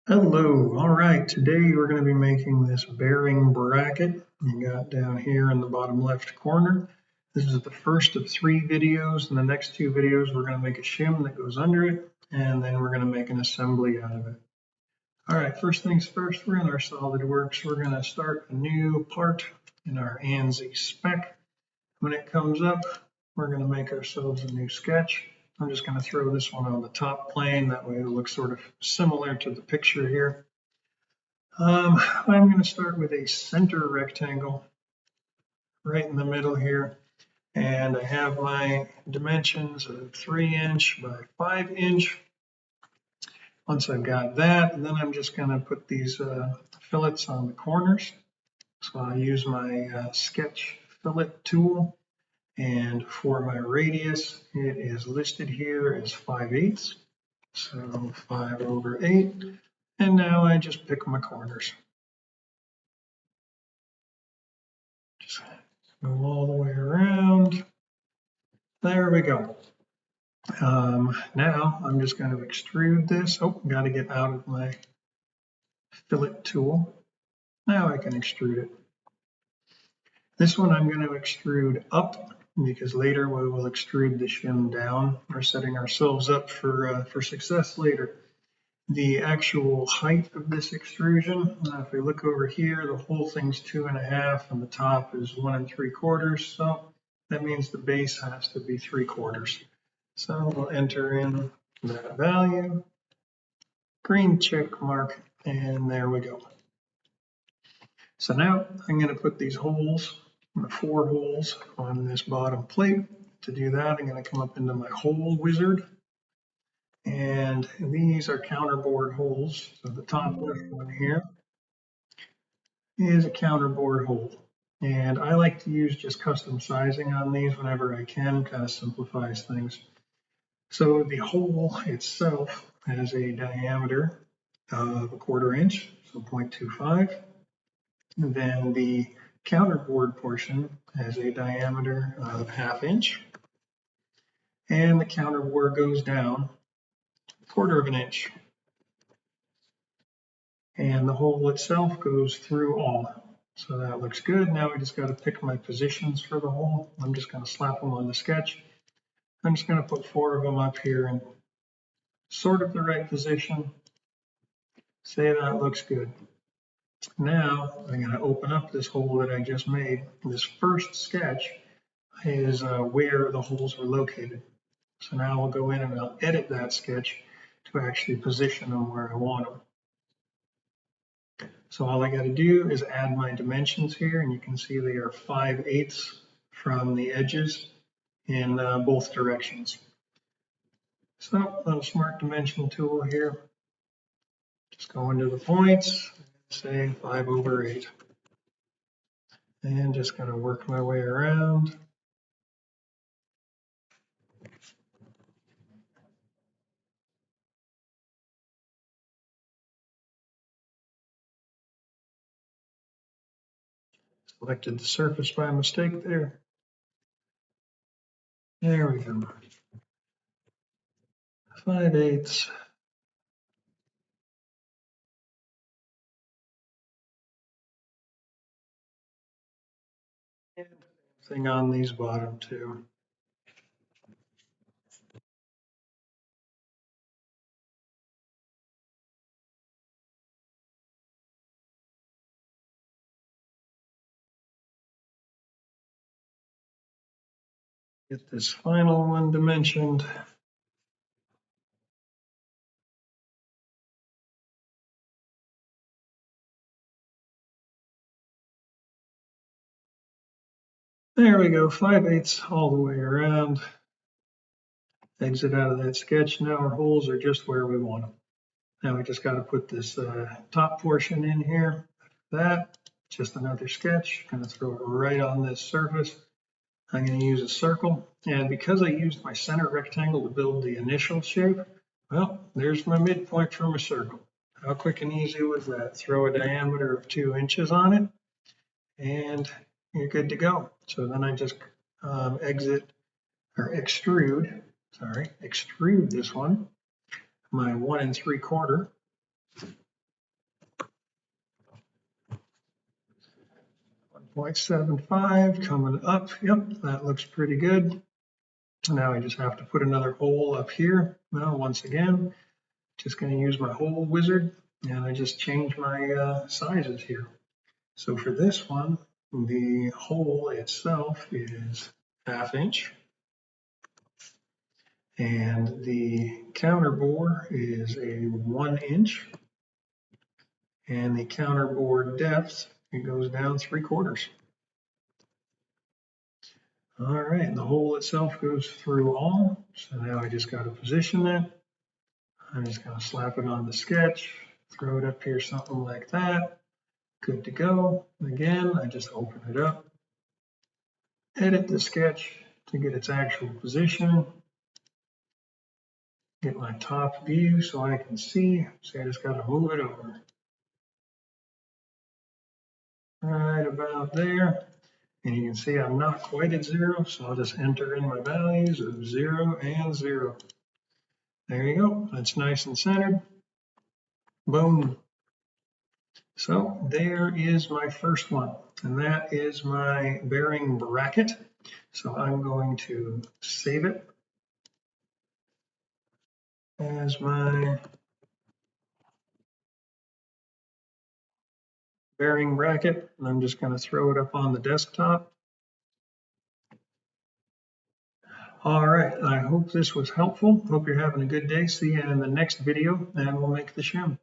Hello, all right, today we're going to be making this bearing bracket you got down here in the bottom left corner. This is the first of 3 videos. In the next 2 videos, we're going to make a shim that goes under it, and then we're going to make an assembly out of it. All right, first things first, we're in our SOLIDWORKS. We're going to start a new part in our ANSI spec. When it comes up, we're going to make ourselves a new sketch. I'm just going to throw this one on the top plane. That way it looks sort of similar to the picture here. I'm going to start with a center rectangle right in the middle here. And I have my dimensions of 3" by 5". Once I've got that, then I'm just going to put these fillets on the corners. So I use my sketch fillet tool. And for my radius, it is listed here as 5/8. So 5/8. And now I just pick my corners. Just go all the way around. There we go. Now I'm just going to extrude this. Oh, got to get out of my fillet tool. Now I can extrude it. This one I'm going to extrude up because later we will extrude the shim down. We're setting ourselves up for success later. The actual height of this extrusion, if we look over here, the whole thing's 2.5 and the top is 1 3/4. So that means the base has to be 3/4. So we'll enter in that value, green check mark, and there we go. So now I'm going to put these holes, the 4 holes on this bottom plate. To do that, I'm going to come up into my hole wizard. And these are counterbore holes. So the top left one here is a counterbore hole. And I like to use just custom sizing on these whenever I can, kind of simplifies things. So the hole itself has a diameter of 1/4 inch, so 0.25. And then the counterboard portion has a diameter of 1/2 inch. And the counterbore goes down 1/4 inch. And the hole itself goes through all. So that looks good. Now we just got to pick my positions for the hole. I'm just going to slap them on the sketch. I'm just going to put 4 of them up here in sort of the right position. Say that looks good. Now I'm going to open up this hole that I just made. This first sketch is where the holes were located. So now I'll go in and I'll edit that sketch to actually position them where I want them. So all I got to do is add my dimensions here, and you can see they are 5/8 from the edges in both directions. So little smart dimension tool here. Just go into the points, say 5/8. And just going to work my way around. Selected the surface by mistake there. There we go. 5/8. And thing on these bottom two. Get this final one dimensioned. There we go, 5/8 all the way around. Exit out of that sketch. Now our holes are just where we want them. Now we just got to put this top portion in here. That, just another sketch. Going to throw it right on this surface. I'm going to use a circle. And because I used my center rectangle to build the initial shape, well, there's my midpoint from a circle. How quick and easy was that? Throw a diameter of 2 inches on it, and you're good to go. So then I just extrude this one, my 1 3/4. 0.75 coming up. Yep, that looks pretty good. Now I just have to put another hole up here. Now, once again, just going to use my hole wizard, and I just change my sizes here. So for this one, the hole itself is 1/2 inch, and the counter bore is a 1 inch, and the counter bore depth, it goes down 3/4. All right, the hole itself goes through all. So now I just got to position it. I'm just going to slap it on the sketch, throw it up here, something like that. Good to go. Again, I just open it up, edit the sketch to get its actual position, get my top view so I can see. So I just got to move it over. Right about there. And you can see I'm not quite at 0, so I'll just enter in my values of 0 and 0. There you go. That's nice and centered. Boom. So there is my first one, and that is my bearing bracket. So I'm going to save it as my bearing bracket, and I'm just going to throw it up on the desktop. All right, I hope this was helpful. Hope you're having a good day. See you in the next video, and we'll make the shim.